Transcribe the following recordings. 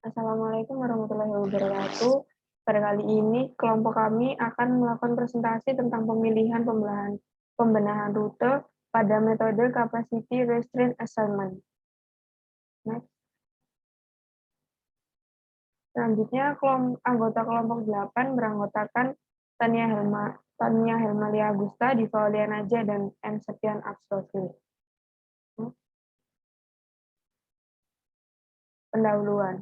Assalamualaikum warahmatullahi wabarakatuh. Pada kali ini, kelompok kami akan melakukan presentasi tentang pembenahan rute pada metode Capacity Restraint Assessment. Next. Selanjutnya, anggota kelompok 8 beranggotakan Tania Helmalia Agusta, Diva Olianaja, dan M. Septian Abstofil. Pendahuluan.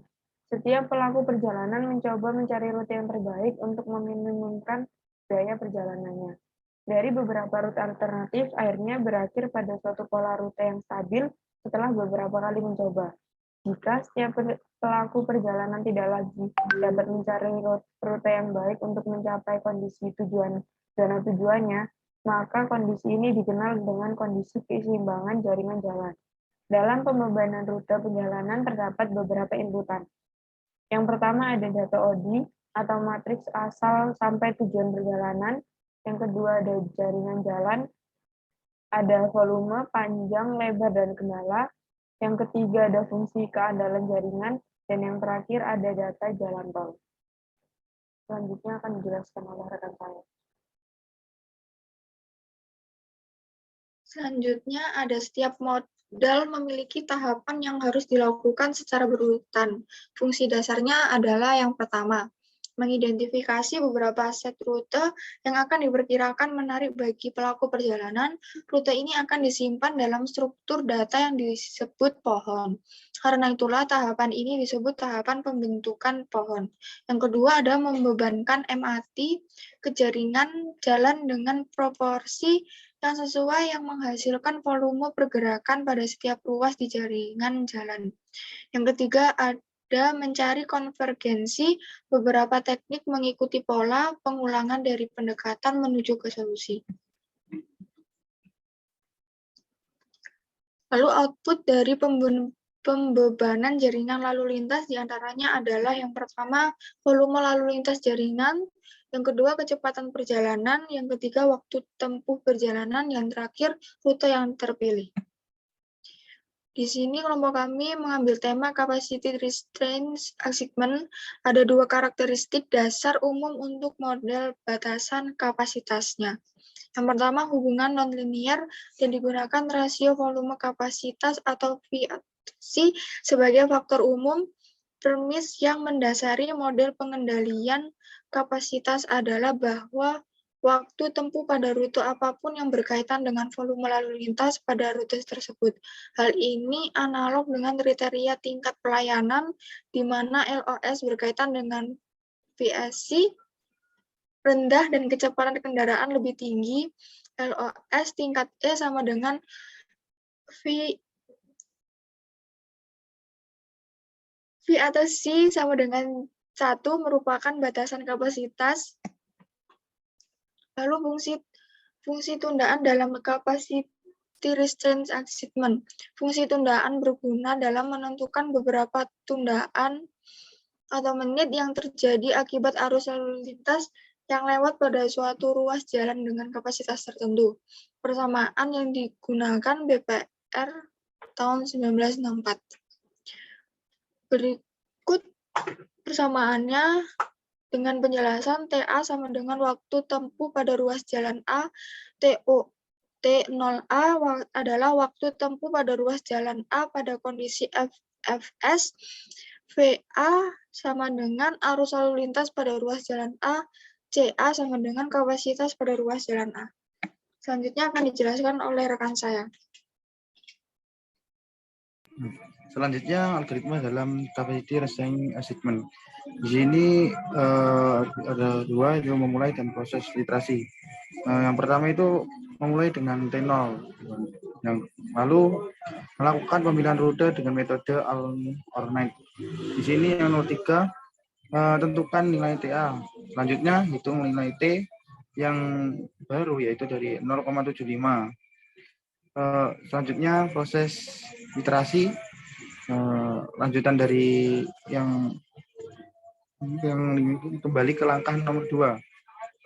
Setiap pelaku perjalanan mencoba mencari rute yang terbaik untuk meminimumkan biaya perjalanannya. Dari beberapa rute alternatif, akhirnya berakhir pada suatu pola rute yang stabil setelah beberapa kali mencoba. Jika setiap pelaku perjalanan tidak lagi dapat mencari rute yang baik untuk mencapai kondisi zona tujuannya, maka kondisi ini dikenal dengan kondisi keseimbangan jaringan jalan. Dalam pembebanan rute perjalanan terdapat beberapa inputan. Yang pertama ada data ODI atau matriks asal sampai tujuan perjalanan. Yang kedua ada jaringan jalan, ada volume, panjang, lebar, dan kendala. Yang ketiga ada fungsi keandalan jaringan, dan yang terakhir ada data jalan tol. Selanjutnya akan dijelaskan oleh rekan saya. Selanjutnya ada setiap modal memiliki tahapan yang harus dilakukan secara berurutan. Fungsi dasarnya adalah yang pertama, mengidentifikasi beberapa set rute yang akan diperkirakan menarik bagi pelaku perjalanan. Rute ini akan disimpan dalam struktur data yang disebut pohon. Karena itulah tahapan ini disebut tahapan pembentukan pohon. Yang kedua ada membebankan MAT ke jaringan jalan dengan proporsi yang sesuai yang menghasilkan volume pergerakan pada setiap ruas di jaringan jalan. Yang ketiga ada mencari konvergensi beberapa teknik mengikuti pola pengulangan dari pendekatan menuju ke solusi. Lalu output dari pembebanan jaringan lalu lintas diantaranya adalah yang pertama volume lalu lintas jaringan, yang kedua kecepatan perjalanan, yang ketiga waktu tempuh perjalanan, yang terakhir rute yang terpilih. Di sini kelompok kami mengambil tema Capacity Restraint Assessment. Ada dua karakteristik dasar umum untuk model batasan kapasitasnya. Yang pertama hubungan nonlinear dan digunakan rasio volume kapasitas atau VAC sebagai faktor umum. Premis yang mendasari model pengendalian kapasitas adalah bahwa waktu tempuh pada rute apapun yang berkaitan dengan volume lalu lintas pada rute tersebut. Hal ini analog dengan kriteria tingkat pelayanan, di mana LOS berkaitan dengan VAC rendah dan kecepatan kendaraan lebih tinggi. LOS tingkat E sama dengan V atau C sama dengan 1 merupakan batasan kapasitas. Lalu fungsi tundaan dalam Capacity Restraint Assessment. Fungsi tundaan berguna dalam menentukan beberapa tundaan atau menit yang terjadi akibat arus lalu lintas yang lewat pada suatu ruas jalan dengan kapasitas tertentu. Persamaan yang digunakan BPR tahun 1964. Berikut persamaannya dengan penjelasan TA sama dengan waktu tempuh pada ruas jalan A, T0A adalah waktu tempuh pada ruas jalan A pada kondisi FS, VA sama dengan arus lalu lintas pada ruas jalan A, CA sama dengan kapasitas pada ruas jalan A. Selanjutnya akan dijelaskan oleh rekan saya. Selanjutnya algoritma dalam Capacity Restraint Assessment. Di sini ada dua, itu memulai dan proses literasi. Yang pertama itu memulai dengan T0, yang lalu melakukan pemilihan rute dengan metode alternate. Di sini yang 03 tentukan nilai TA. Selanjutnya hitung nilai T yang baru yaitu dari 0,75. Selanjutnya proses literasi. Lanjutan dari yang kembali ke langkah nomor 2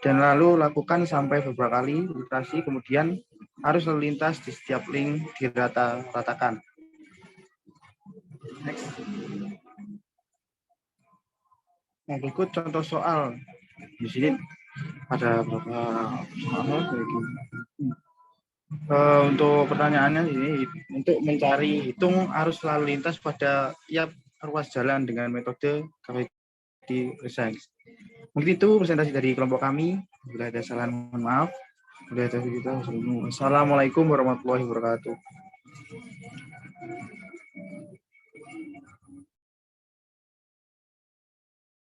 dan lalu lakukan sampai beberapa kali literasi, kemudian arus lalu lintas di setiap link dirata-ratakan. Next. Nah, berikut contoh soal. Di sini ada beberapa soal. Untuk pertanyaannya ini, untuk mencari hitung arus lalu lintas pada tiap ruas jalan dengan metode KPD Precise. Mungkin itu presentasi dari kelompok kami. Bila ada salah, mohon maaf. Bila ada kita, assalamualaikum warahmatullahi wabarakatuh.